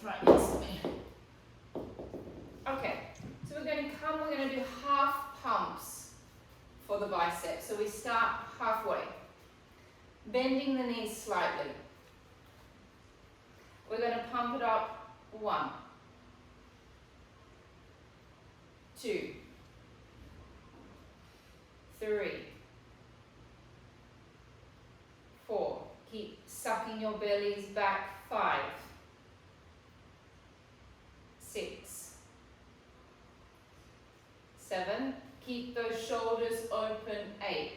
right next to me. Okay, so we're going to do half pumps for the biceps. So we start halfway, bending the knees slightly. We're going to pump it up. 1, 2, 3, 4. Keep sucking your bellies back. 5, 6, 7. Keep those shoulders open. 8,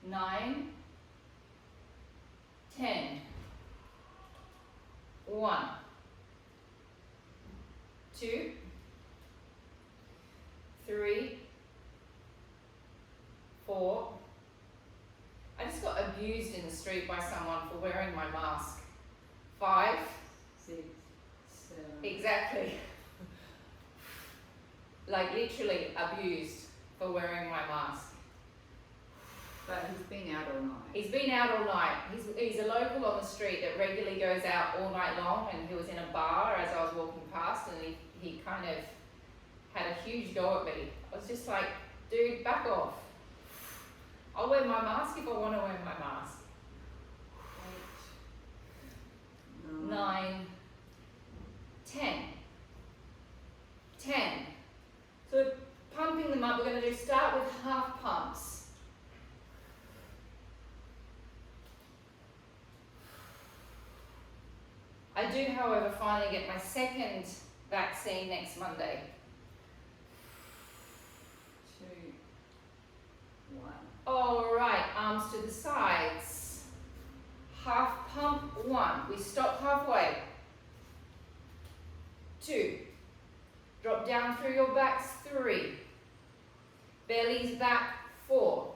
9, 10. 1, 2, 3, 4. I just got abused in the street by someone for wearing my mask. 5, 6, 7. exactly. Like literally abused for wearing my mask. But he's been out all night. He's been out all night. He's a local on the street that regularly goes out all night long, and he was in a bar as I was walking past, and he kind of had a huge go at me. I was just like, dude, back off. I'll wear my mask if I want to wear my mask. 8, 9, 10. 10. So pumping them up, we're going to start with half pumps. I do, however, finally get my second vaccine next Monday. 2, 1. All right, arms to the sides. Half pump. 1. We stop halfway. 2. Drop down through your backs. 3. Bellies back. 4.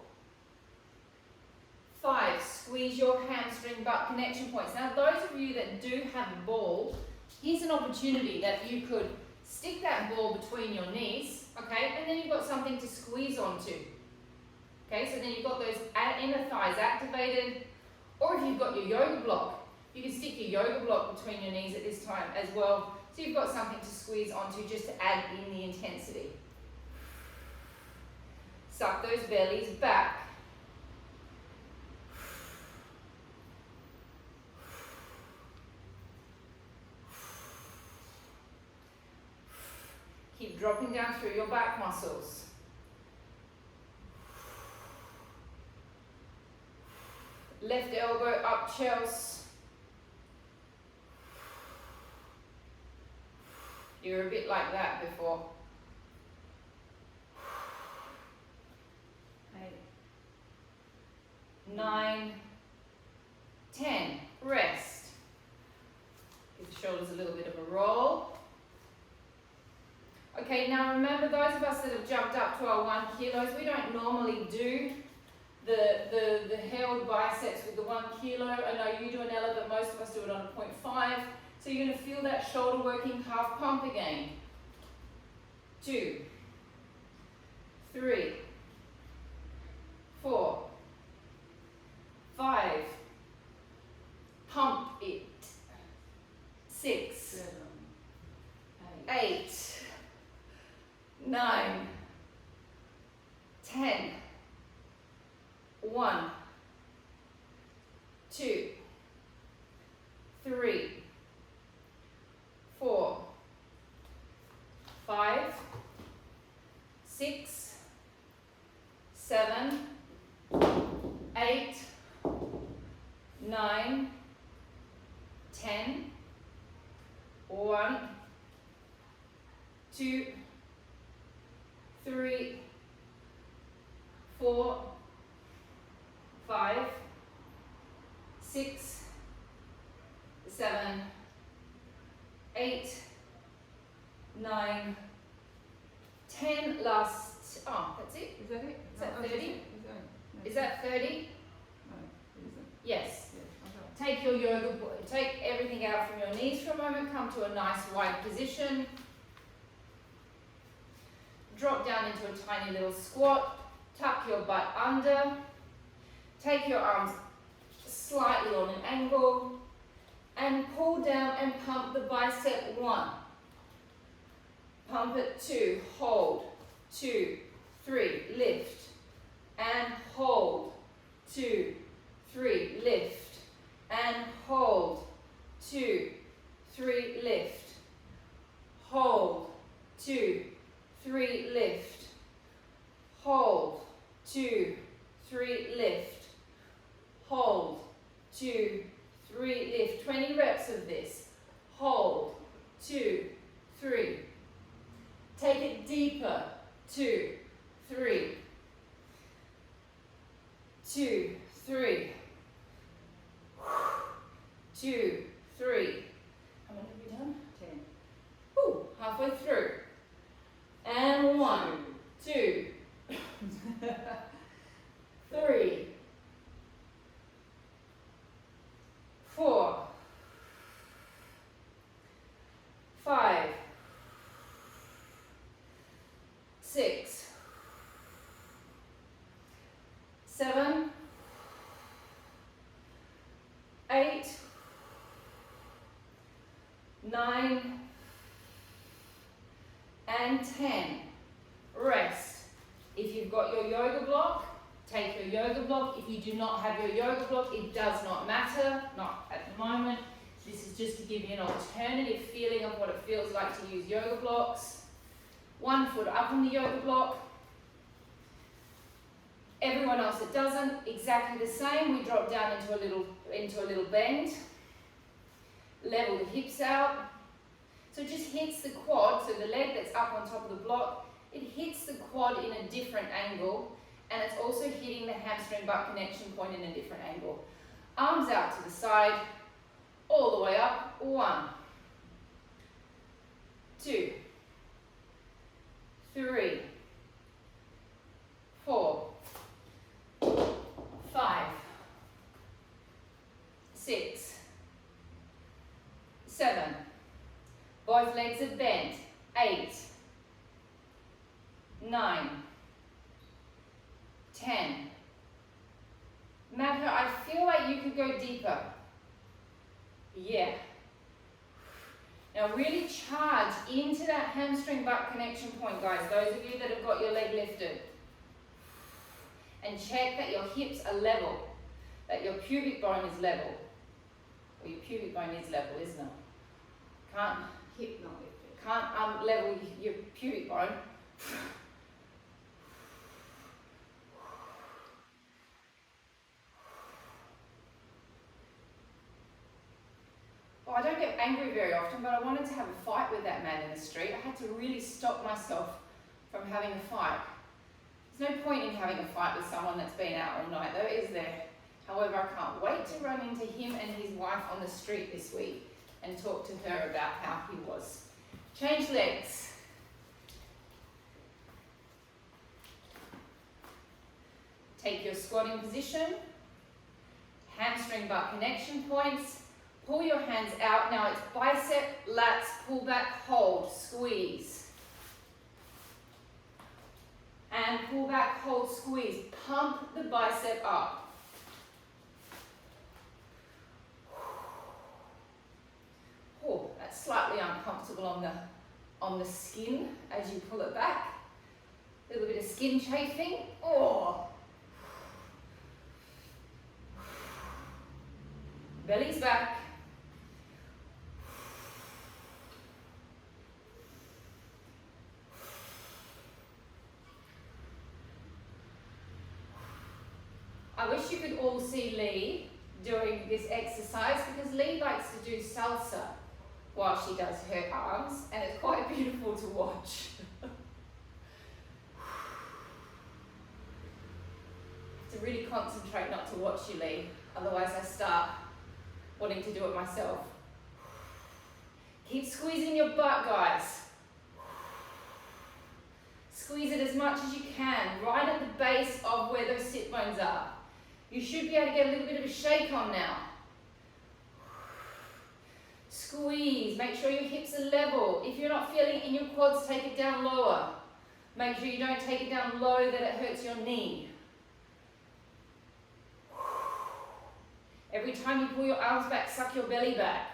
5, squeeze your hamstring butt connection points. Now those of you that do have a ball, here's an opportunity that you could stick that ball between your knees, okay, and then you've got something to squeeze onto. Okay, so then you've got those inner thighs activated, or if you've got your yoga block, you can stick your yoga block between your knees at this time as well, so you've got something to squeeze onto just to add in the intensity. Suck those bellies back. Keep dropping down through your back muscles. Left elbow up, chest. You were a bit like that before. 8, 9, 10. Rest. Give the shoulders a little bit of a roll. Okay, now remember, those of us that have jumped up to our 1 kilos, we don't normally do the held biceps with the 1 kilo. I know you do an Ella, but most of us do it on a 0.5. So you're going to feel that shoulder working half pump again. 2, 3, 4, 5. Pump it. 6, 7, 8, 9, 10. 1, 2, 3, 4, 5, 6, 7, 8, 9, 10. 1, 2, 3, 4, 5, 6, 7, 8, 9, 10. Last. Oh, that's it. Is that it? Is that 30? No, Is that 30? No, it isn't. Yes. Yeah, Take your yoga, take everything out from your knees for a moment. Come to a nice wide position. Drop down into a tiny little squat. Tuck your butt under. Take your arms slightly on an angle. and pull down and pump the bicep. 1. Pump it. 2. Hold. 2, 3. Lift and hold. 2, 3. Lift and hold. 2, 3. Lift. Hold. 2, 3. Lift. Hold. 2, 3. Lift. Hold. 2, 3. Lift. 20 reps of this. Hold. 2, 3. Take it deeper. 2, 3. 2, 3. 2, 3. How many have we done? 10. Ooh, halfway through. And 1, 2, 3, 4, 5, 6, 7, 8, 9, and 10. Rest. If you've got your yoga block, take your yoga block. If you do not have your yoga block, it does not matter, not at the moment. This is just to give you an alternative feeling of what it feels like to use yoga blocks. 1 foot up on the yoga block. Everyone else that doesn't, exactly the same. We drop down into a little bend. Level the hips out. So it just hits the quad, so the leg that's up on top of the block, it hits the quad in a different angle, and it's also hitting the hamstring butt connection point in a different angle. Arms out to the side, all the way up. 1, 2, 3, 4, 5, 6, 7. Both legs are bent. 8, 9, 10. Madhu, I feel like you could go deeper. Yeah. Now really charge into that hamstring butt connection point, guys. Those of you that have got your leg lifted. And check that your hips are level, that your pubic bone is level. Well, your pubic bone is level, isn't it? Can't Hip not lifted. Can't level your pubic bone. Well, I don't get angry very often, but I wanted to have a fight with that man in the street. I had to really stop myself from having a fight. There's no point in having a fight with someone that's been out all night, though, is there? However, I can't wait to run into him and his wife on the street this week and talk to her about how he was. Change legs. Take your squatting position. Hamstring butt connection points. Pull your hands out. Now it's bicep, lats, pull back, hold, squeeze. And pull back, hold, squeeze. Pump the bicep up. Oh, that's slightly uncomfortable on the skin as you pull it back. A little bit of skin chafing. Oh. Belly's back. I wish you could all see Lee doing this exercise, because Lee likes to do salsa while she does her arms, and it's quite beautiful to watch. To really concentrate not to watch you, Lee, otherwise I start wanting to do it myself. Keep squeezing your butt, guys. Squeeze it as much as you can, right at the base of where those sit bones are. You should be able to get a little bit of a shake on now. Squeeze, make sure your hips are level. If you're not feeling it in your quads, take it down lower. Make sure you don't take it down low that it hurts your knee. Every time you pull your arms back, suck your belly back.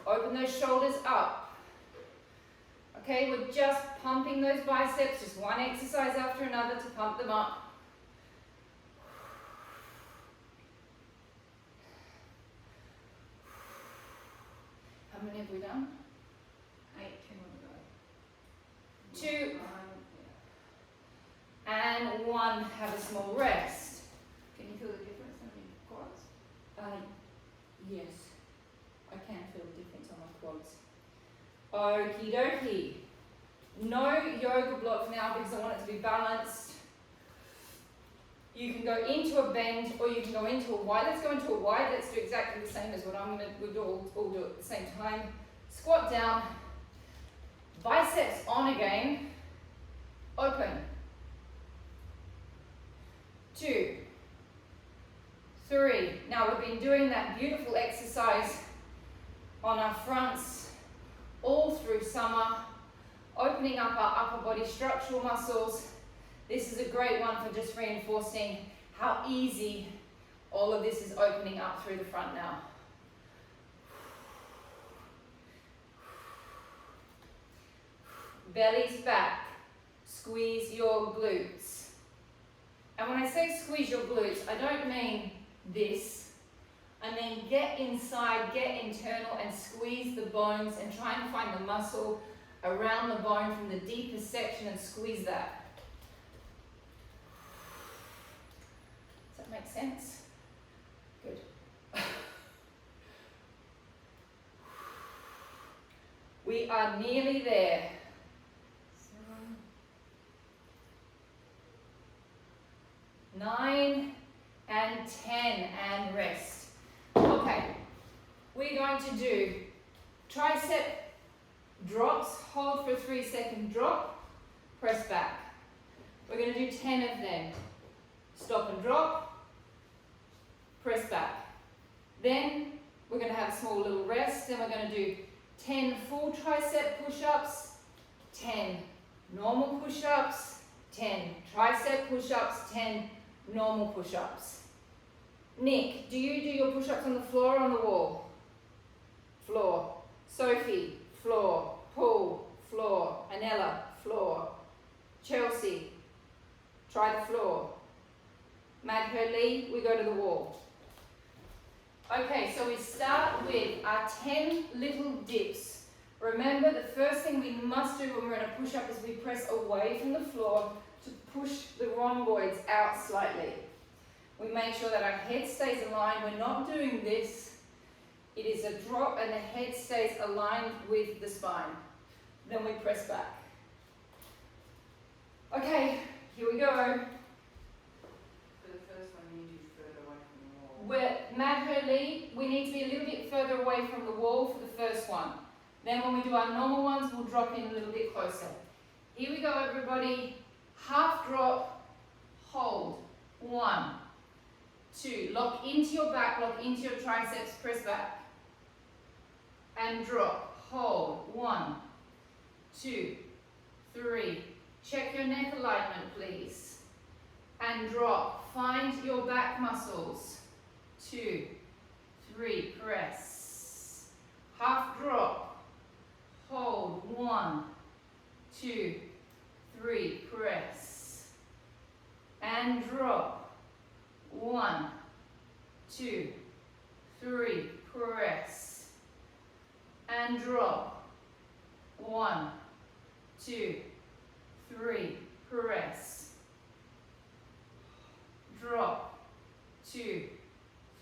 Open those shoulders up. Okay, we're just pumping those biceps, just one exercise after another to pump them up. How many have we done? 8, 10 on the go. 2 and 1. Have a small rest. Can you feel the difference in your quads? Yes, I can feel the difference on my quads. Okie dokie. No yoga block now because I want it to be balanced. You can go into a bend or you can go into a wide. Let's go into a wide. Let's do exactly the same as what we'll all do at the same time. Squat down. Biceps on again. Open. 2, 3. Now we've been doing that beautiful exercise on our fronts all through summer, opening up our upper body structural muscles. This is a great one for just reinforcing how easy all of this is opening up through the front now. Belly's back. Squeeze your glutes. And when I say squeeze your glutes, I don't mean this. I mean get inside, get internal and squeeze the bones and try and find the muscle around the bone from the deepest section and squeeze that. Does that make sense? Good. We are nearly there. 9 and 10 and rest. Okay, we're going to do tricep drops, hold for a 3-second drop, press back. We're going to do 10 of them. Stop and drop, press back. Then we're going to have a small little rest. Then we're going to do 10 full tricep push-ups, 10 normal push-ups, 10 tricep push-ups, 10 normal push-ups. Nick, do you do your push-ups on the floor or on the wall? Floor. Sophie, floor. Paul, floor. Anella, floor. Chelsea, try the floor. Madher Lee, we go to the wall. Okay, so we start with our 10 little dips. Remember, the first thing we must do when we're in a push-up is we press away from the floor to push the rhomboids out slightly. We make sure that our head stays aligned. We're not doing this. It is a drop and the head stays aligned with the spine. Then we press back. Okay, here we go. For the first one, you need to be further away from the wall. We're Madher Lee, we need to be a little bit further away from the wall for the first one. Then when we do our normal ones, we'll drop in a little bit closer. Here we go, everybody. Half drop, hold. 1, 2. Lock into your back, lock into your triceps, press back. And drop, hold. 1, 2, 3. Check your neck alignment, please. And drop. Find your back muscles. 2, 3. Press. Half drop. Hold. 1, 2, 3. Press. And drop. 1, 2, 3. Press. And drop. 1, 2, 3. Press. Drop. 2,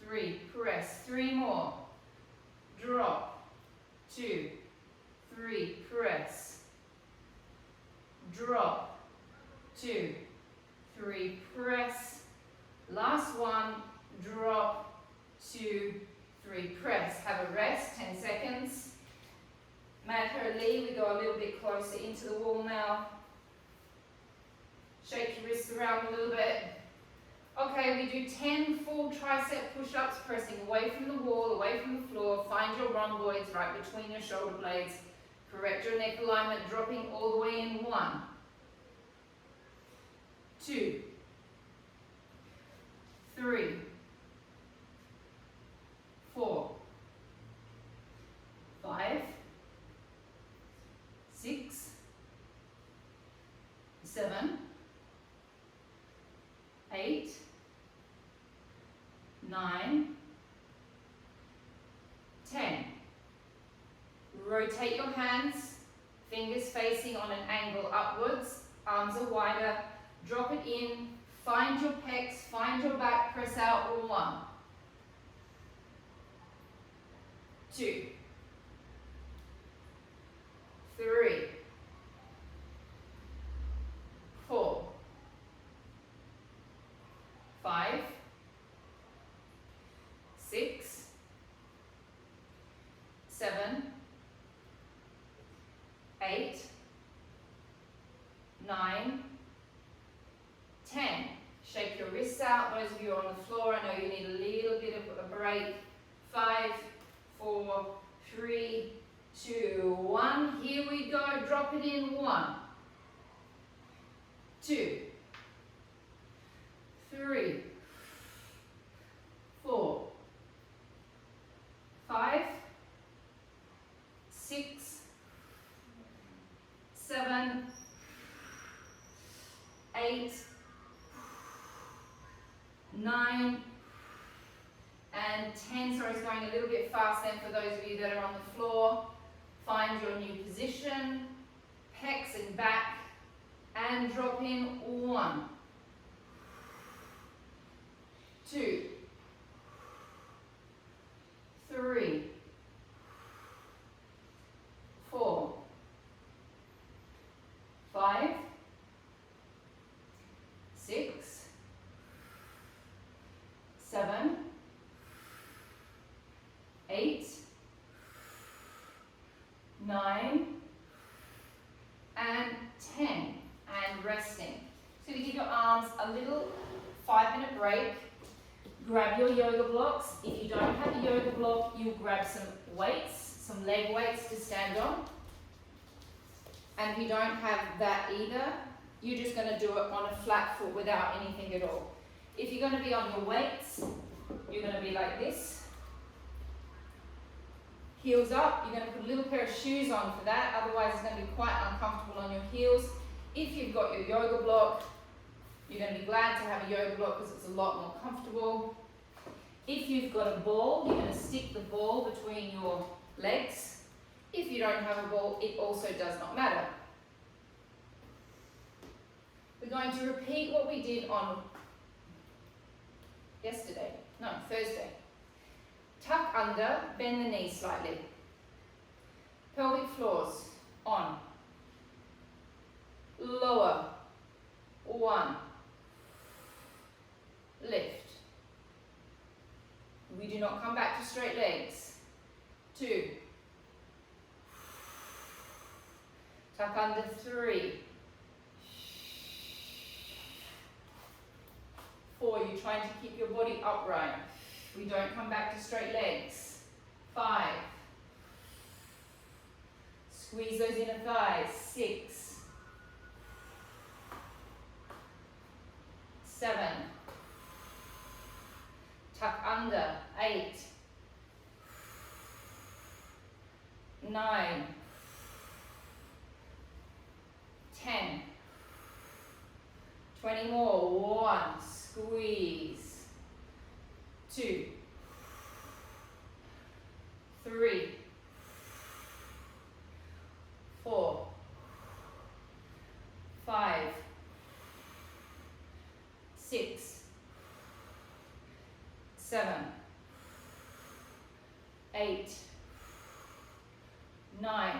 3. Press. 3 more. Drop. 2, 3. Press. Drop. 2, 3. Press. Last one. Drop. 2, 3. Press. Have a rest. 10 seconds. Madher Lee, we go a little bit closer into the wall now. Shake your wrists around a little bit. Okay, we do 10 full tricep push-ups, pressing away from the wall, away from the floor. Find your rhomboids right between your shoulder blades. Correct your neck alignment, dropping all the way in. 1, 2, 3, 4, 5, 6, 7, 8, 9, 10. Rotate your hands, fingers facing on an angle upwards, arms are wider, drop it in, find your pecs, find your back, press out. 1, 2, 3, 4, 5, 6, 7, 8, 9, 10. Shake your wrists out. Those of you on the floor, I know you need a little bit of a break. 5, 4, 3, 2, 1. Here we go. Drop it in. 1, 2, 3, 4, 5, 6, 7, 8, 9, and 10. Sorry, it's going a little bit fast then for those of you that are on the floor. Find your new position, pecs and back, and drop in. 1, 2, 3, 4, 5, 6, 7, 8, 9, and 10. And resting. So you give your arms a little 5-minute break. Grab your yoga blocks. If you don't have a yoga block, you'll grab some weights, some leg weights to stand on. And if you don't have that either, you're just going to do it on a flat foot without anything at all. If you're going to be on your weights, you're going to be like this. Heels up. You're going to put a little pair of shoes on for that, otherwise it's going to be quite uncomfortable on your heels. If you've got your yoga block, you're going to be glad to have a yoga block because it's a lot more comfortable. If you've got a ball, you're going to stick the ball between your legs. If you don't have a ball, it also does not matter. We're going to repeat what we did on Thursday. Tuck under, bend the knees slightly. Pelvic floors on. Lower. 1. Lift. We do not come back to straight legs. 2. Tuck under. 3. 4. You're trying to keep your body upright. We don't come back to straight legs. 5. Squeeze those inner thighs. 6. 7. Tuck under. 8. 9. 10. 20 more. 1. Squeeze. 2. 3. 4. 5. 6. 7. 8. 9.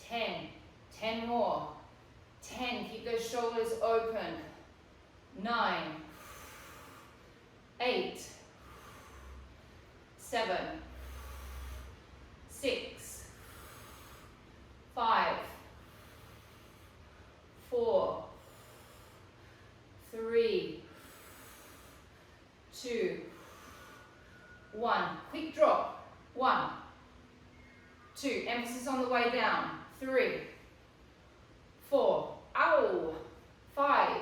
10. 10 more. 10. Keep those shoulders open. 9. 8. 7. 6. 5. 4. 3. 2. 1. Quick drop. 1. 2. Emphasis on the way down. 3. 4. Ow. 5.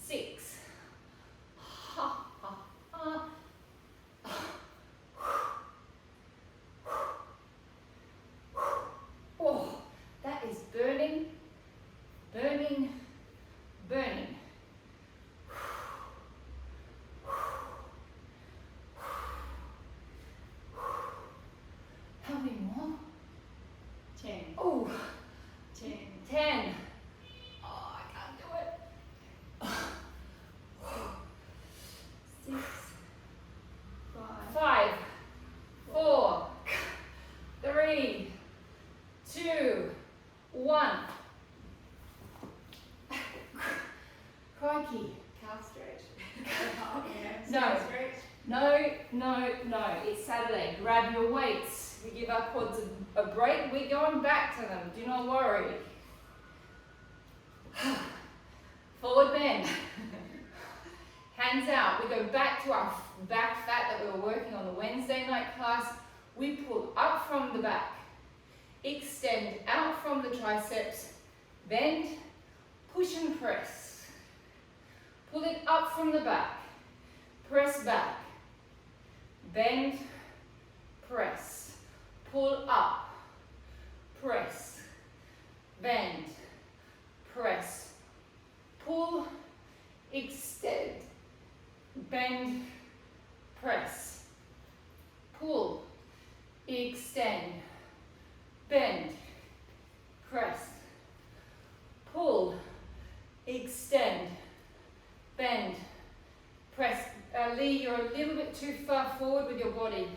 6. No. No. It's Saturday. Grab your weights. We give our quads a break. We're going back to them. Do not worry. Forward bend. Hands out. We go back to our back fat that we were working on the Wednesday night class. We pull up from the back. Extend out from the triceps. Bend. Push and press. Pull it up from the back. Press back. Bend. Press. Pull up. Press. Bend. Press. Pull. Extend. Bend. Press. Pull. Extend. Bend. Press. Pull. Extend. Bend. Press. Lee, you're a little bit too far forward with your body.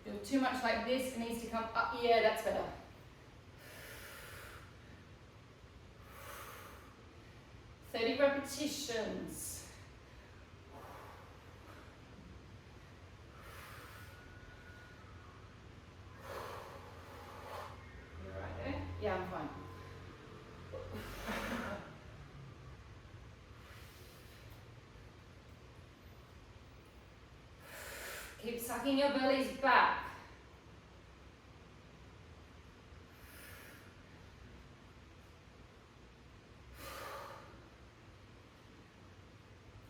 You're too much like this. It needs to come up. Yeah, that's better. 30 repetitions. You all right there? Yeah, I'm fine. Keep sucking your bellies back.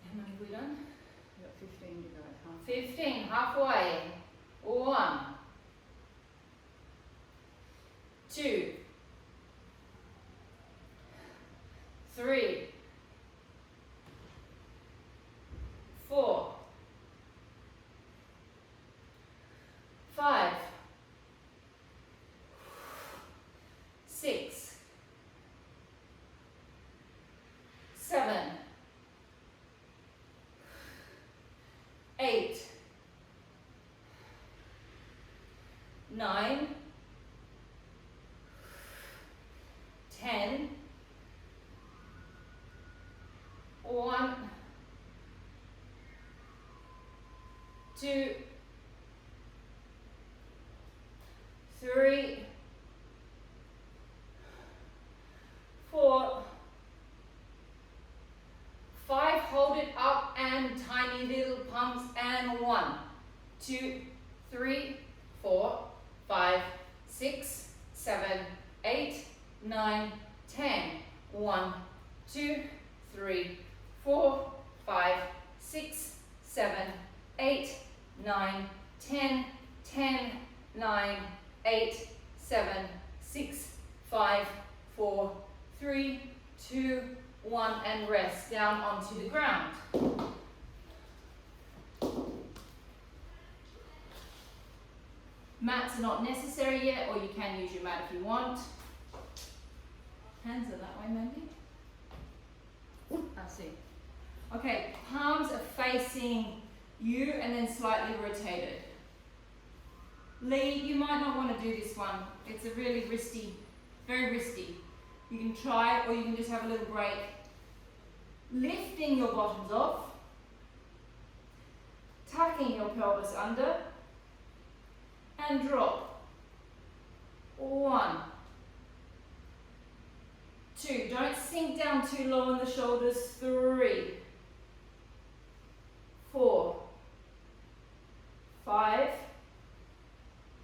How many have we done? We've got 15 to go. 15, halfway. 1, 2, 3, 4, 5, 6, 7, 8, 9, 10, 1, 2, 3, 4, 5, hold it up and tiny little pumps, and 1, 2, 3, 4, 5, 6, 7, 8, 9, 10, 1, 2, 3, 4, 5, 6, 7, 8, 9, 10, 10, 9, 8, 7, 6, 5, 4, 3, 2, 1, and rest down onto the ground. Mats are not necessary yet, or you can use your mat if you want. Hands are that way, maybe. I see. Okay, palms are facing you and then slightly rotated. Lee, you might not want to do this one. It's a really risky, very risky. You can try, or you can just have a little break. Lifting your bottoms off, tucking your pelvis under, and drop. 1, 2, don't sink down too low on the shoulders. 3, 4, 5,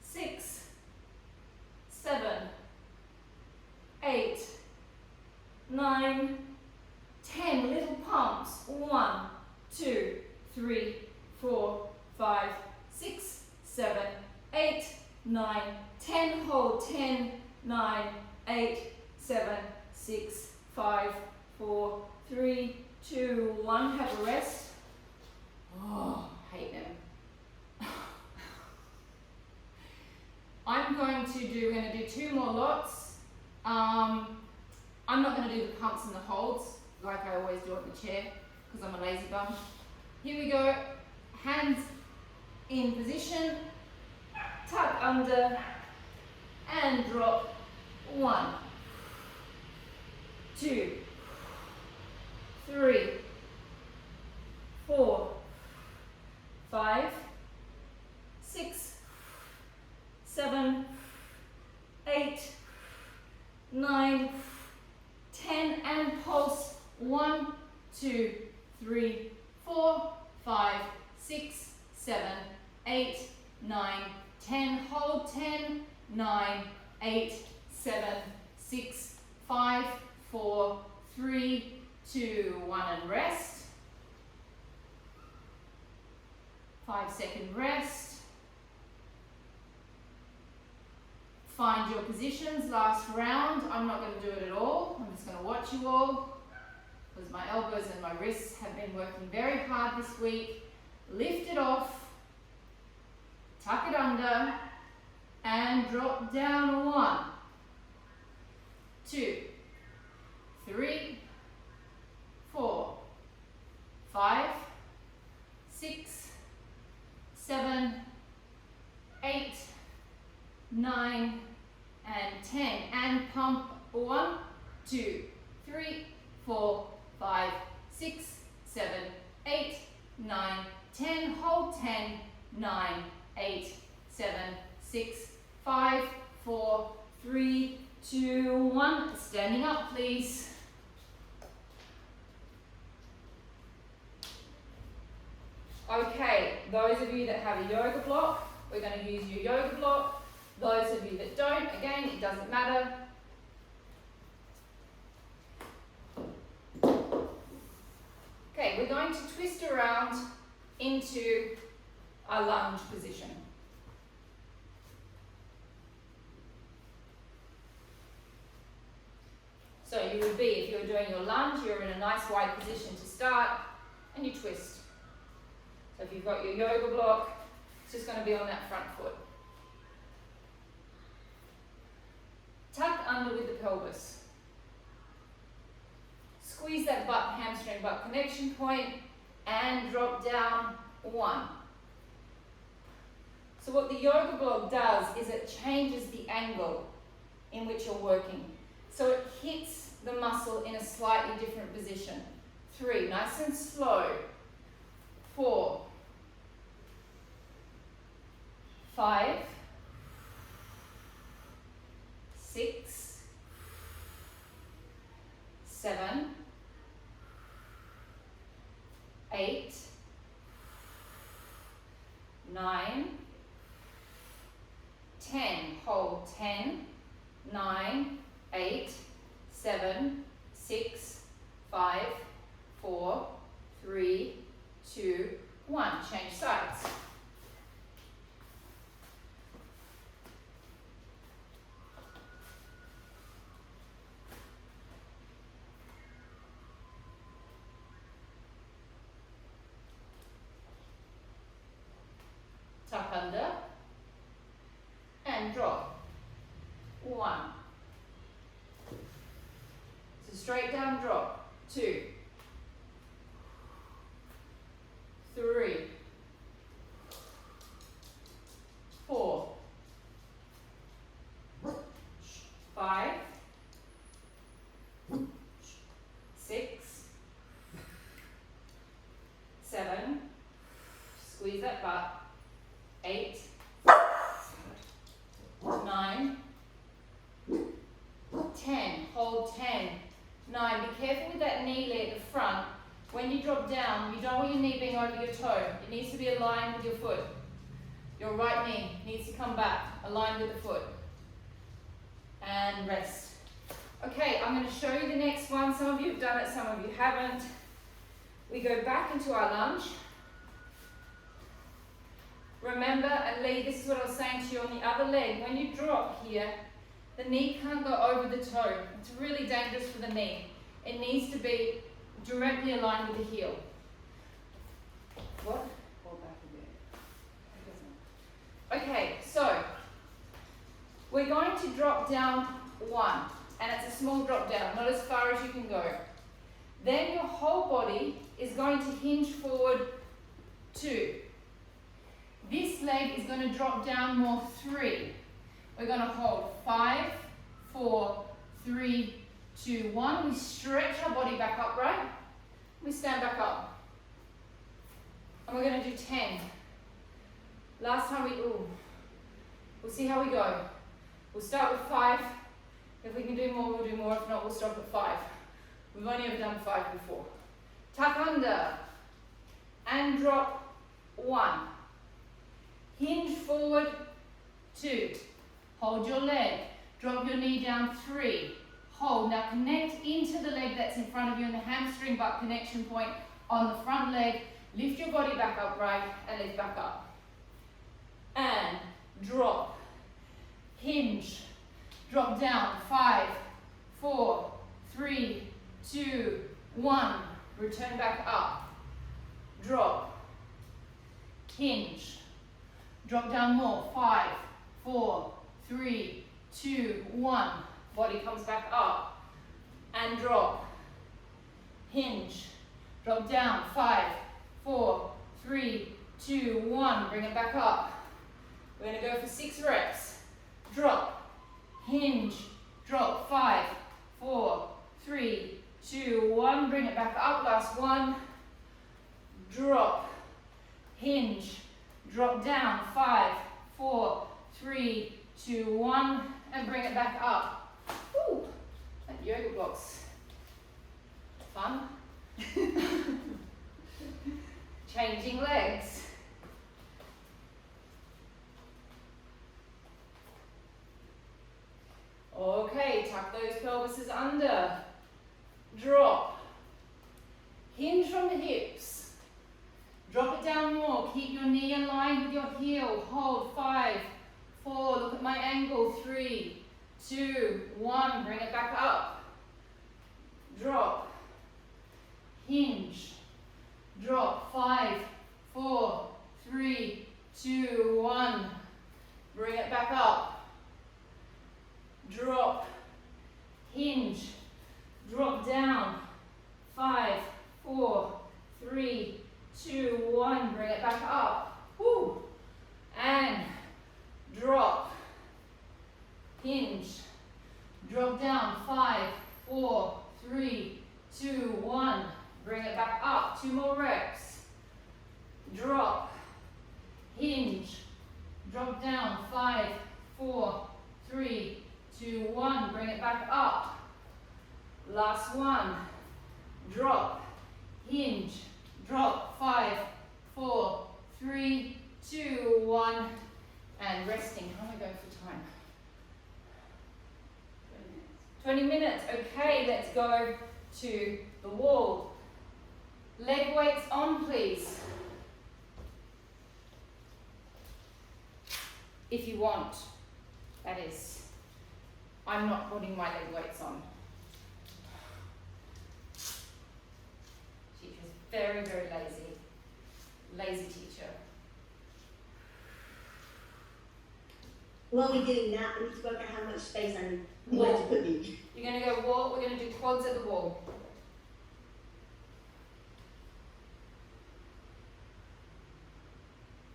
6, 7, 8, 9, 10, little pumps. 1, 2, 3, 4, 5, 6, 7, 8, 9, 10, hold. 10, 9, 8, 7, 6, 5, 4, 3, 2, 1. Have a rest. Oh, hate them. I'm going to do 2 more lots. I'm not going to do the pumps and the holds like I always do on the chair because I'm a lazy bum. Here we go. Hands in position, tuck under, and drop. 1, 2, 3, 4, 6, 7, 8, 9, 10. Hold 10, 9, 8, 7, 6, 5, 4, 3, 2, 1, and rest. 5-second rest. Find your positions, last round. I'm not going to do it at all. I'm just going to watch you all because my elbows and my wrists have been working very hard this week. Lift it off, tuck it under, and drop down. 1, 2, 3, 4, 5, 6, 7, 8, 9, and 10. And pump. 1, 2, 3, 4, 5, 6, 7, 8, 9, 10. Hold 10, 9, 8, 7, 6, 5, 4, 3, 2, 1. Standing up, please. Okay, those of you that have a yoga block, we're going to use your yoga block. Those of you that don't, again, it doesn't matter. Okay, we're going to twist around into our lunge position. So you would be, if you're doing your lunge, you're in a nice wide position to start, and you twist. So if you've got your yoga block, it's just going to be on that front foot. Tuck under with the pelvis. Squeeze that butt, hamstring butt connection point, and drop down. 1. So what the yoga block does is it changes the angle in which you're working. So it hits the muscle in a slightly different position. 3, nice and slow. 4, 5, 6, 7, 8, 9, 10. Hold 10, 9, 8, 7, 6, 5, 4, 3, 2, 1. Change sides. Tuck under and drop. 1. So straight down drop. 2, 3, 4, 5, 6, 7, squeeze that butt. 8, 9, 10. Hold 10. 9. Be careful with that knee leg at the front. When you drop down, you don't want your knee being over your toe. It needs to be aligned with your foot. Your right knee needs to come back, aligned with the foot. And rest. Okay, I'm going to show you the next one. Some of you have done it, some of you haven't. We go back into our lunge. Remember, and Lee, this is what I was saying to you on the other leg. When you drop here, the knee can't go over the toe. It's really dangerous for the knee. It needs to be directly aligned with the heel. What? Pull back a bit. Okay, so we're going to drop down 1, and it's a small drop down, not as far as you can go. Then your whole body is going to hinge forward 2. This leg is going to drop down more. 3. We're going to hold 5, 4, 3, 2, 1. We stretch our body back upright. We stand back up. And we're going to do 10. Last time we'll see how we go. We'll start with 5. If we can do more, we'll do more. If not, we'll stop at 5. We've only ever done 5 before. Tuck under and drop 1. Hinge forward, 2. Hold your leg. Drop your knee down, 3. Hold. Now connect into the leg that's in front of you in the hamstring butt connection point on the front leg. Lift your body back upright and lift back up. And drop. Hinge. Drop down. 5, 4, 3, 2, 1. Return back up. Drop. Hinge. Drop down more. 5, 4, 3, 2, 1. Body comes back up. And drop. Hinge. Drop down. 5, 4, 3, 2, 1. Bring it back up. We're going to go for 6 reps. Drop. Hinge. Drop. 5, 4, 3, 2, 1. Bring it back up. Last one. Drop. Hinge. Drop down. 5, 4, 3, 2, 1. And bring it back up. Woo! That yoga block's fun. Changing legs. Okay, tuck those pelvises under. Drop. Hinge from the hips. Drop it down more. Keep your knee aligned with your heel. Hold. 5, 4. Look at my angle. 3, 2, 1. Bring it back up. Drop. Hinge. Drop. 5, 4, 3, 2, 1. Bring it back up. Drop. Hinge. Drop down. 5, 4, 3, 2, 1. Bring it back up. Woo. And drop. Hinge. Drop down. 5, 4, 3, 2, 1. Bring it back up. 2 more reps. Drop. Hinge. Drop down. 5, 4, 3, 2, 1. Bring it back up. Last one. Drop. Hinge. Drop. 5, 4, 3, 2, 1. And resting. How am I going for time? 20 minutes. Okay, let's go to the wall. Leg weights on, please. If you want, that is. I'm not putting my leg weights on. Teacher's very, very lazy. Lazy teacher. While we're doing that, I need to work out how much space I'm going to put me. You're going to go wall. We're going to do quads at the wall.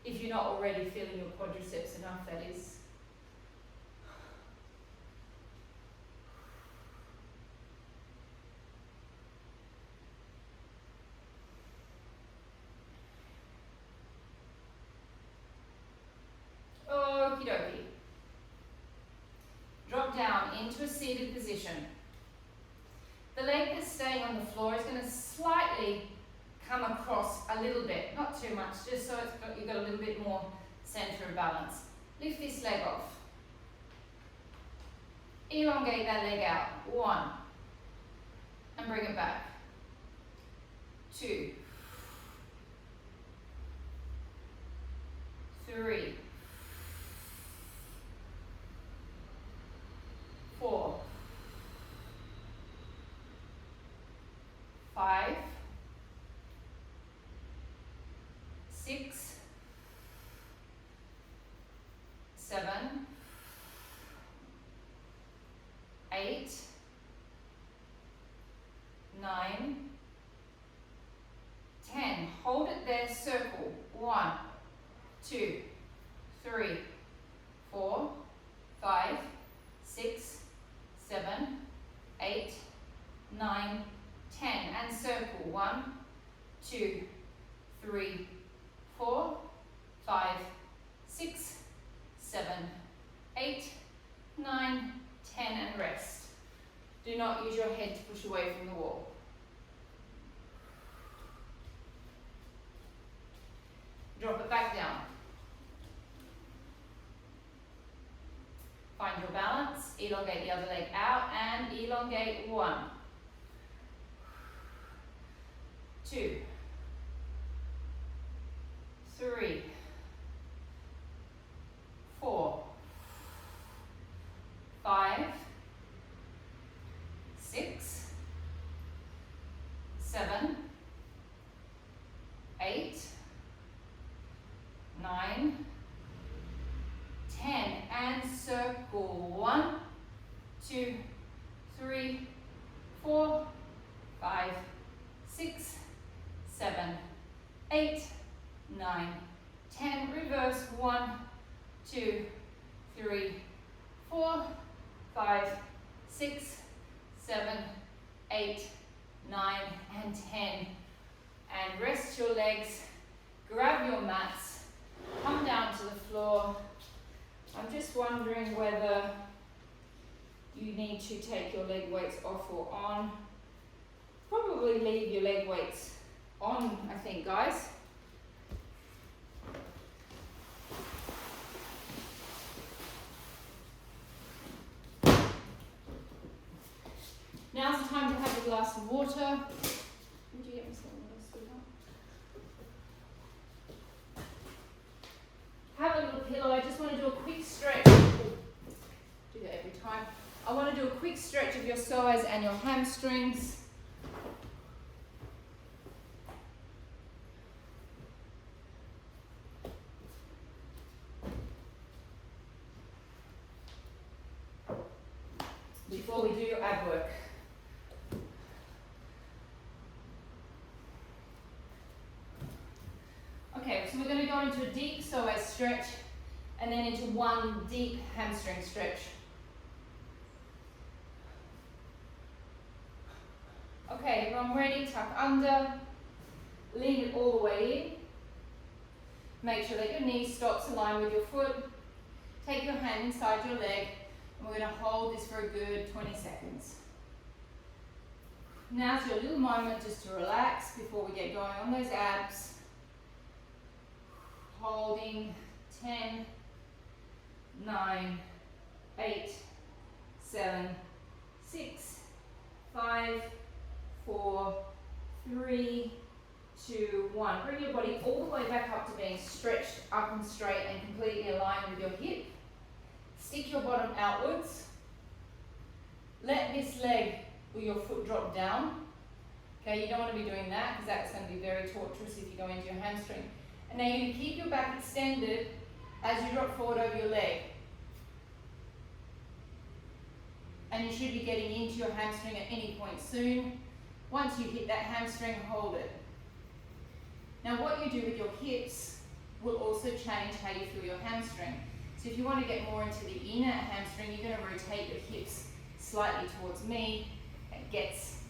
If you're not already feeling your quadriceps enough, that is. Okie dokie. Drop down into a seated position. The leg that's staying on the floor is going to slightly come across a little bit, not too much, just so you've got a little bit more center of balance. Lift this leg off. Elongate that leg out. 1. And bring it back. 2. 3. 4. 5. 6, 7, 8, 9, 10. Hold it there, circle. 1, 2, 3, 4, 5, 6, 7, 8, 9, 10. And circle. 1, 2, 3, 4, 5, 6, 7, 8, 9, 10, and rest. Do not use your head to push away from the wall. Drop it back down. Find your balance, elongate the other leg out and elongate. 1, 2, 3, 4, 5, 6, 7, 8, 9, 10, and circle. 1, 2, 3, 4, 5, 6, 7, 8, 9, 10. Reverse. 1, 2, 3, 4, 5, 6, 7, 8, 9, and 10. And rest your legs. Grab your mats. Come down to the floor. I'm just wondering whether you need to take your leg weights off or on. Probably leave your leg weights on, I think, guys. Now's the time to have a glass of water. Would you get me some water, sweetheart? Have a little pillow. I just want to do a quick stretch. Do that every time. I want to do a quick stretch of your psoas and your hamstrings. Before we do your ab work. Okay, so we're going to go into a deep psoas stretch and then into one deep hamstring stretch. Okay, everyone ready? Tuck under, lean it all the way in. Make sure that your knee stops aligned with your foot. Take your hand inside your leg and we're going to hold this for a good 20 seconds. Now's your little moment just to relax before we get going on those abs. Holding 10, 9, 8, 7, 6, 5, 4, 3, 2, 1. Bring your body all the way back up to being stretched up and straight and completely aligned with your hip. Stick your bottom outwards. Let this leg or your foot drop down. Okay, you don't want to be doing that because that's going to be very torturous if you go into your hamstring. And now you're going to keep your back extended as you drop forward over your leg. And you should be getting into your hamstring at any point soon. Once you hit that hamstring, hold it. Now what you do with your hips will also change how you feel your hamstring. So if you want to get more into the inner hamstring, you're going to rotate your hips slightly towards me. It gets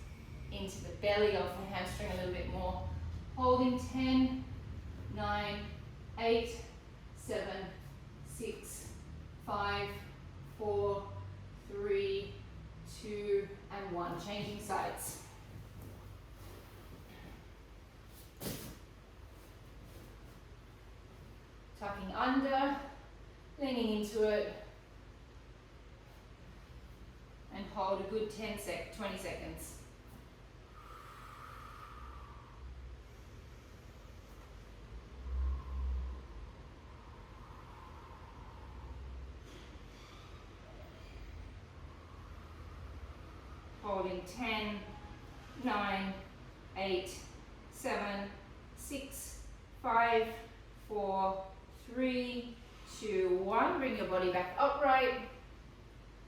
into the belly of the hamstring a little bit more. Holding 10, 9, 8, 7, 6, 5, 4, 3, 2, and 1. Changing sides. Tucking under, leaning into it, and hold a good 20 seconds. Holding 10, 9, 8, 7, 6, 5, 4, 3, 2, 1. Bring your body back upright.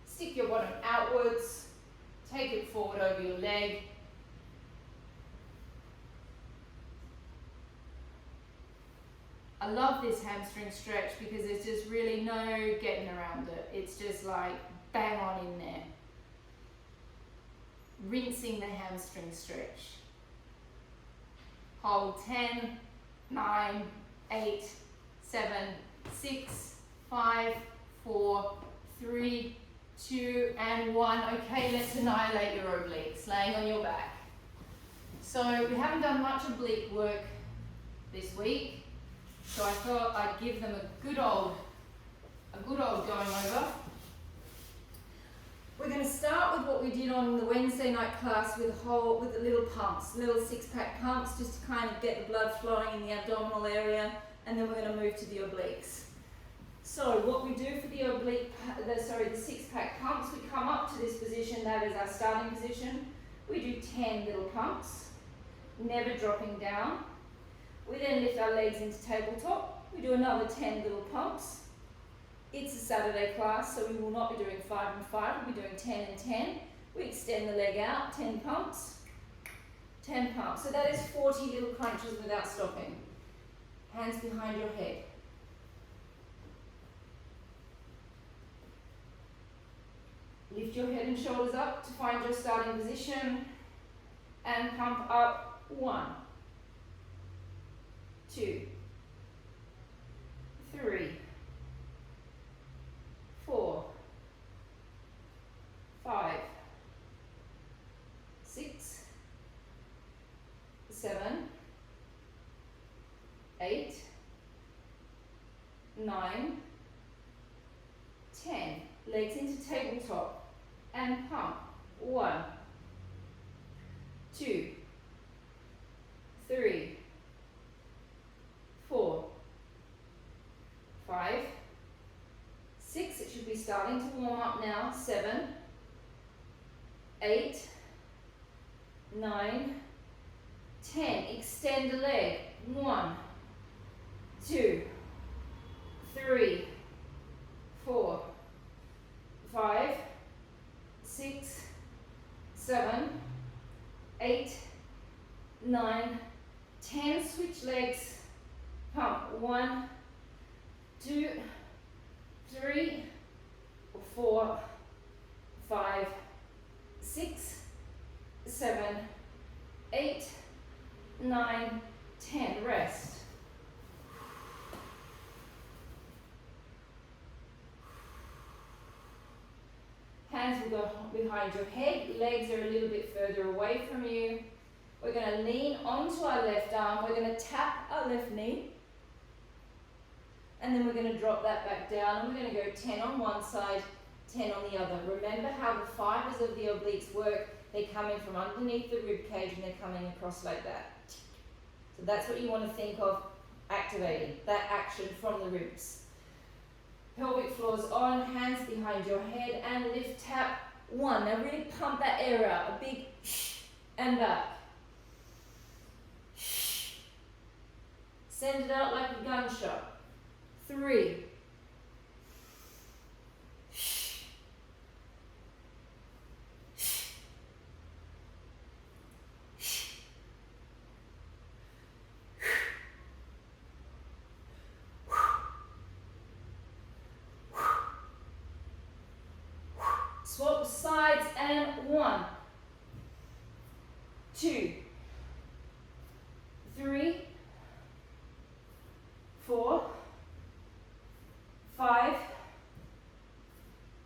Stick your bottom outwards. Take it forward over your leg. I love this hamstring stretch because there's just really no getting around it. It's just like bang on in there. Rinsing the hamstring stretch. Hold 10, 9, 8, 7, 6, 5, 4, 3, 2, and 1. Okay, let's annihilate your obliques, laying on your back. So we haven't done much oblique work this week. So I thought I'd give them a good old going over. We're going to start with what we did on the Wednesday night class with the little pumps, little 6-pack pumps, just to kind of get the blood flowing in the abdominal area, and then we're going to move to the obliques. So what we do for the the 6-pack pumps, we come up to this position, that is our starting position. We do 10 little pumps, never dropping down. We then lift our legs into tabletop. We do another 10 little pumps. It's a Saturday class, so we will not be doing 5 and 5, we'll be doing 10 and 10. We extend the leg out, 10 pumps, 10 pumps. So that is 40 little crunches without stopping. Hands behind your head. Lift your head and shoulders up to find your starting position and pump up. 1, 2, 3, 4, 5, 6, 7, 8, 9, 10. Legs into tabletop and pump. 1, 2, 3, 4, 5, 6. It should be starting to warm up now. 7, 8, 9, 10. Extend the leg. 1, 2, 3, 4, 5, 6, 7, 8, 9, 10. Switch legs. Pump. 1, 2, 3, 4, 5, 6, 7, 8, 9, 10. Rest. Hands will go behind your head, legs are a little bit further away from you. We're going to lean onto our left arm, we're going to tap our left knee, and then we're going to drop that back down, and we're going to go 10 on one side, 10 on the other. Remember how the fibers of the obliques work. They come in from underneath the rib cage and they're coming across like that. So that's what you want to think of activating, that action from the ribs. Pelvic floors on, hands behind your head, and lift, tap. 1. Now really pump that air out, a big and back. Send it out like a gunshot. 3. 2, 3, 4, 5,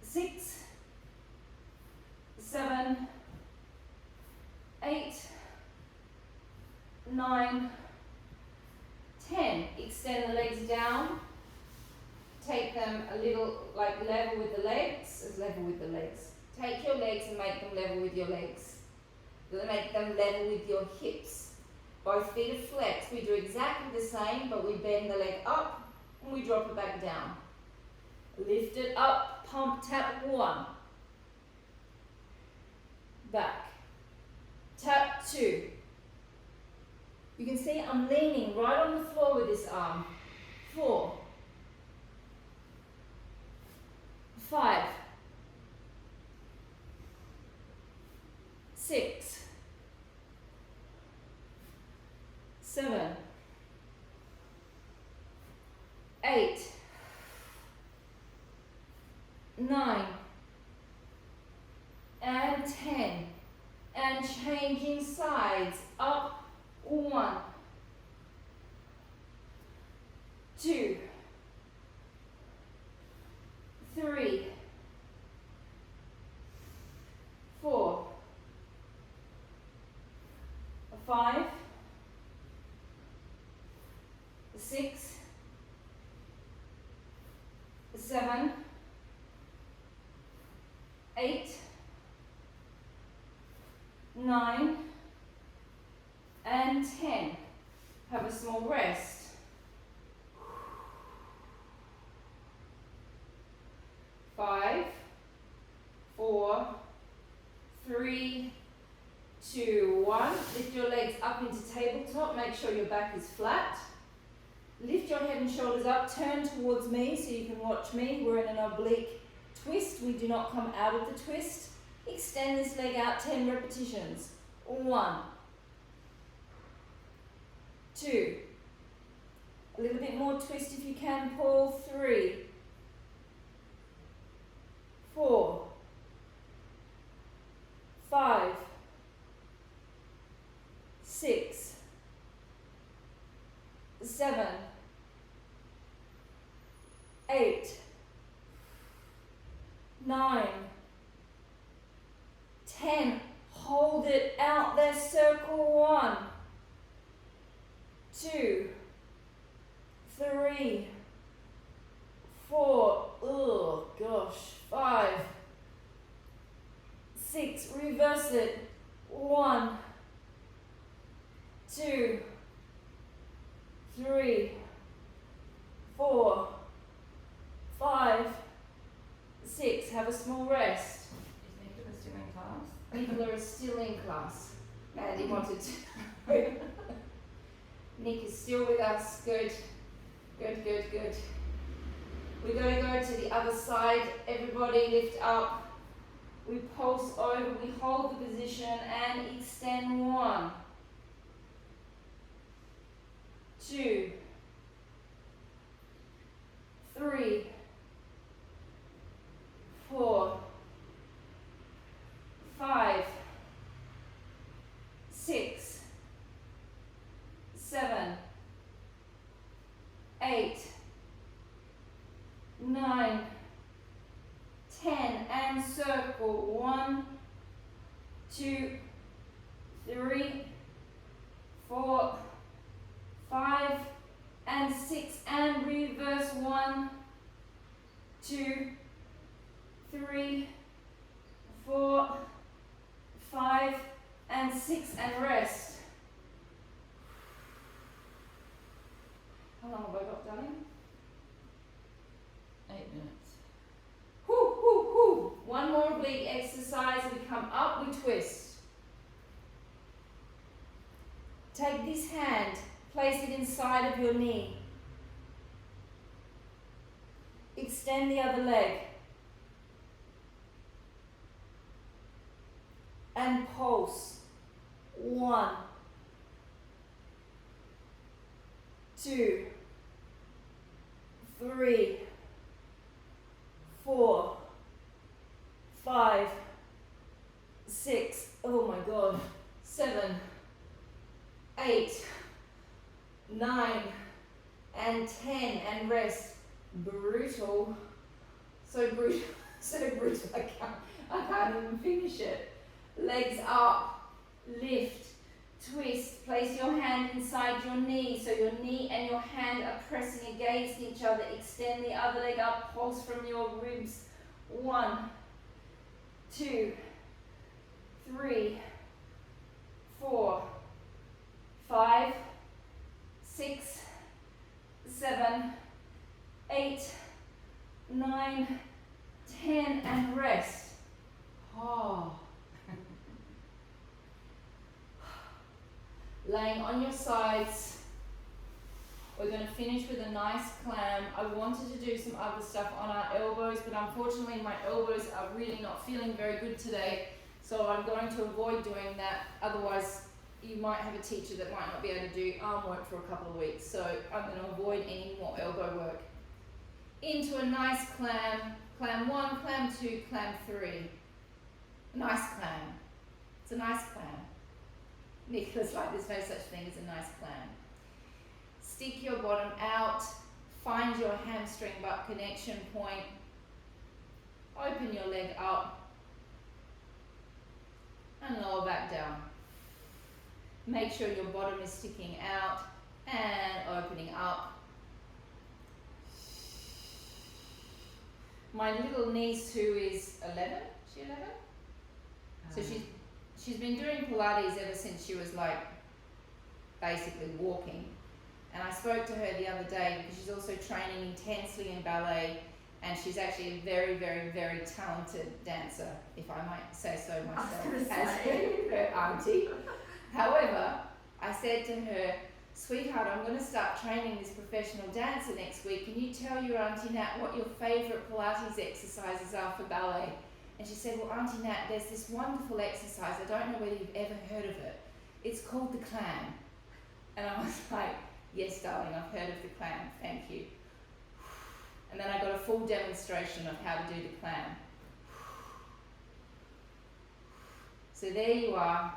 6, 7, 8, 9, 10. Extend the legs down. Take them a little like level with the legs, Take your legs and make them level with your legs. Make them level with your hips. Both feet are flexed. We do exactly the same, but we bend the leg up and we drop it back down. Lift it up, pump, tap. 1. Back. Tap. 2. You can see I'm leaning right on the floor with this arm. 4. 5. 6. 7. 8. 9. And 10. And changing sides. Up. 1. 2. 3. 4. 5. 6. 7, 8, 9, and 10. Have a small rest. 5, 4, 3, 2, 1. Lift your legs up into tabletop. Make sure your back is flat. Lift your head and shoulders up. Turn towards me so you can watch me. We're in an oblique twist. We do not come out of the twist. Extend this leg out 10 repetitions. 1, 2. A little bit more twist if you can. Pull. 3, 4, 5, 6, 7, 8, 9, 10. Hold it out there, circle. 1, 2, 3, 4, oh gosh, 5, 6, reverse it. 1, 2, 3, 4, 5, 6. Have a small rest. Is Nicola still in class? Nicola is still in class. Mandy wanted to. Nick is still with us. Good. Good, good, good. We're going to go to the other side. Everybody lift up. We pulse over. We hold the position and extend. 1, 2, 3, 4, 5, 6, 7, 8, 9, 10, and circle. 1, 2, 3, 4, 5, and 6, and reverse. 1, 2, 3, 4, 5, and 6, and rest. How long have I got, darling? 8 minutes. Whoo, whoo, whoo. One more oblique exercise. We come up, we twist. Take this hand, place it inside of your knee. Extend the other leg. And pulse. 1, 2, 3, 4, 5, 6, oh my God, 7, 8, 9, and 10, and rest. Brutal. So brutal, so brutal, I can't even finish it. Legs up, lift, twist. Place your hand inside your knee, so your knee and your hand are pressing against each other. Extend the other leg up, pulse from your ribs. 1, 2, 3, 4, 5, 6, 7, 8, 9, 10, and rest. Oh. Laying on your sides. We're going to finish with a nice clam. I wanted to do some other stuff on our elbows, but unfortunately my elbows are really not feeling very good today, so I'm going to avoid doing that. Otherwise you might have a teacher that might not be able to do arm work for a couple of weeks, so I'm going to avoid any more elbow work. Into a nice clam. Clam 1, clam 2, clam 3. A nice clam. It's a nice clam. Nicola's like, there's no such thing as a nice clam. Stick your bottom out, find your hamstring butt connection point, open your leg up, and lower back down. Make sure your bottom is sticking out and opening up. my little niece who is 11, she 11? So she's been doing Pilates ever since she was like basically walking. And I spoke to her the other day because she's also training intensely in ballet, and she's actually a very, very, very talented dancer, if I might say so myself, as her auntie. However, I said to her, sweetheart, I'm going to start training this professional dancer next week. Can you tell your Auntie Nat what your favourite Pilates exercises are for ballet? And she said, well, Auntie Nat, there's this wonderful exercise. I don't know whether you've ever heard of it. It's called the clam. And I was like, yes, darling, I've heard of the clam. Thank you. And then I got a full demonstration of how to do the clam. So there you are.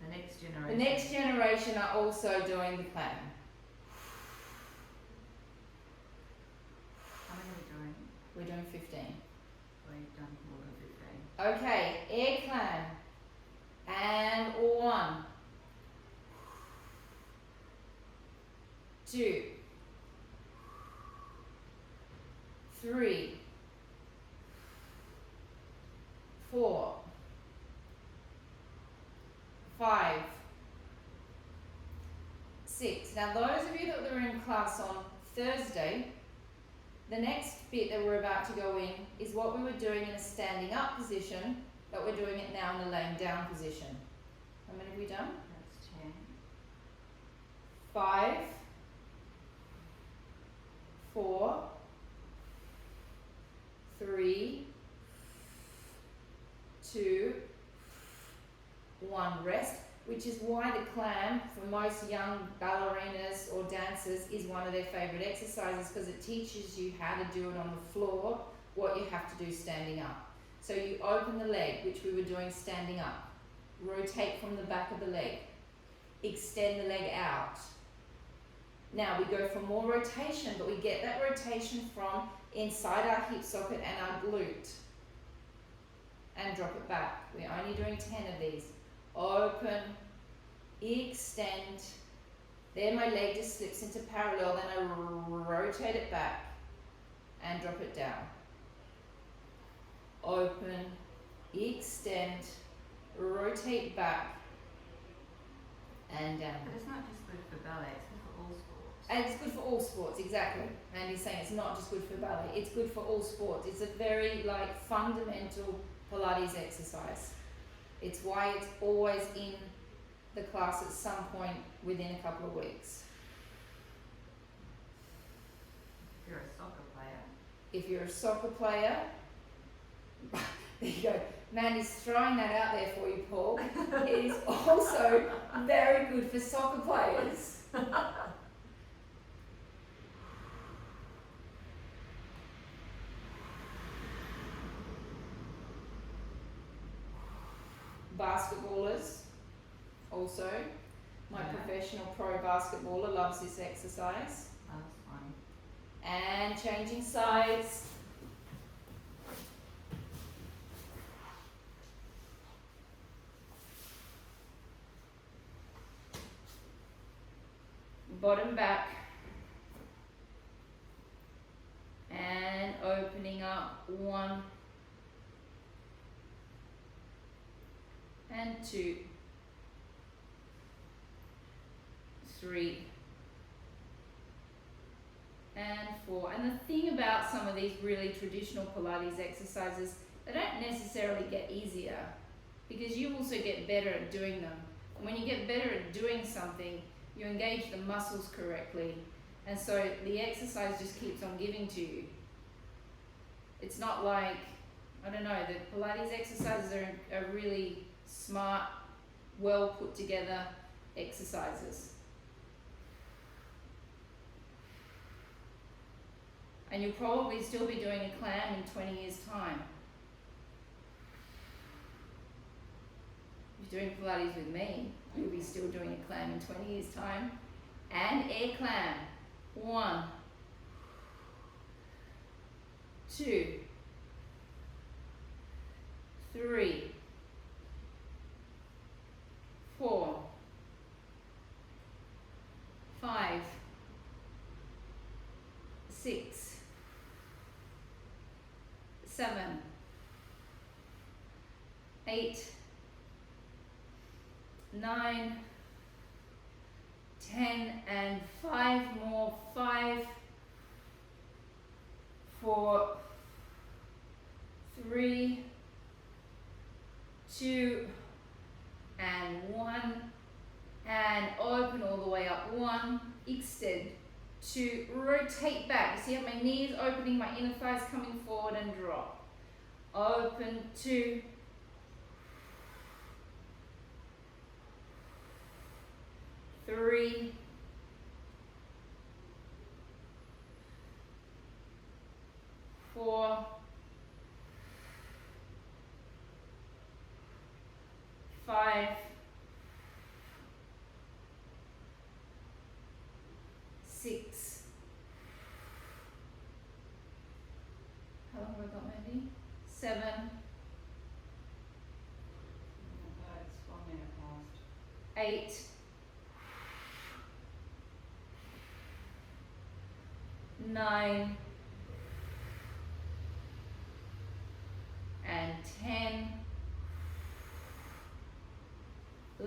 The next generation. The next generation are also doing the clam. How many are we doing? We're doing 15. We've done more than 15. Okay, air clam. And 1, 2, 3, 4, 5, 6. Now those of you that were in class on Thursday, the next bit that we're about to go in is what we were doing in a standing up position, but we're doing it now in a laying down position. How many have we done? That's 10. 5, 4, 3, 2, 1. Rest, which is why the clam for most young ballerinas or dancers is one of their favourite exercises, because it teaches you how to do it on the floor, what you have to do standing up. So you open the leg, which we were doing standing up, rotate from the back of the leg, extend the leg out. Now we go for more rotation, but we get that rotation from inside our hip socket and our glute, and drop it back. We're only doing 10 of these. Open, extend, then my leg just slips into parallel, then I rotate it back and drop it down. Open, extend, rotate back and down. But it's not just good for ballet, it's good for all sports. And it's good for all sports, exactly. And he's saying it's not just good for ballet, it's good for all sports. It's a very fundamental Pilates exercise. It's why it's always in the class at some point within a couple of weeks. If you're a soccer player. If you're a soccer player, there you go. Mandy's throwing that out there for you, Paul. It is also very good for soccer players. Basketballers, also. My professional pro basketballer loves this exercise. That's fun. And changing sides. Bottom back. And opening up 1 and 2, 3 and 4. And the thing about some of these really traditional Pilates exercises, they don't necessarily get easier, because you also get better at doing them. And when you get better at doing something, you engage the muscles correctly, and so the exercise just keeps on giving to you. It's not like, I don't know, the Pilates exercises are really smart, well put together exercises. And you'll probably still be doing a clam in 20 years' time. If you're doing Pilates with me, you'll be still doing a clam in 20 years' time. And air clam. 1, 2, 3, 4, 5, 6, 7, 8, 9, 10, and 5 more. 5, 4, 3, 2, and 1, and open all the way up. 1, extend, 2, rotate back. See how my knee is opening, my inner thighs coming forward, and drop. Open, 2, 3, 4, 5, 6. How long have I got, Mandy? 7, It's 1 minute past. 8, 9, and 10.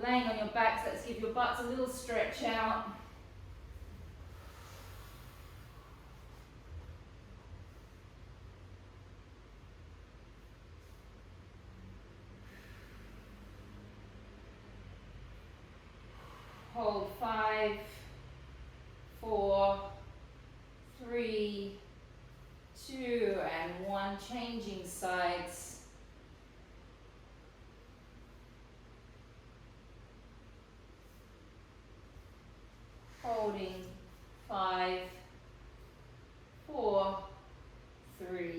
Laying on your backs, let's give your butts a little stretch out. Hold 5, 4, 3, 2, and 1. Changing sides. Holding 5, 4, 3,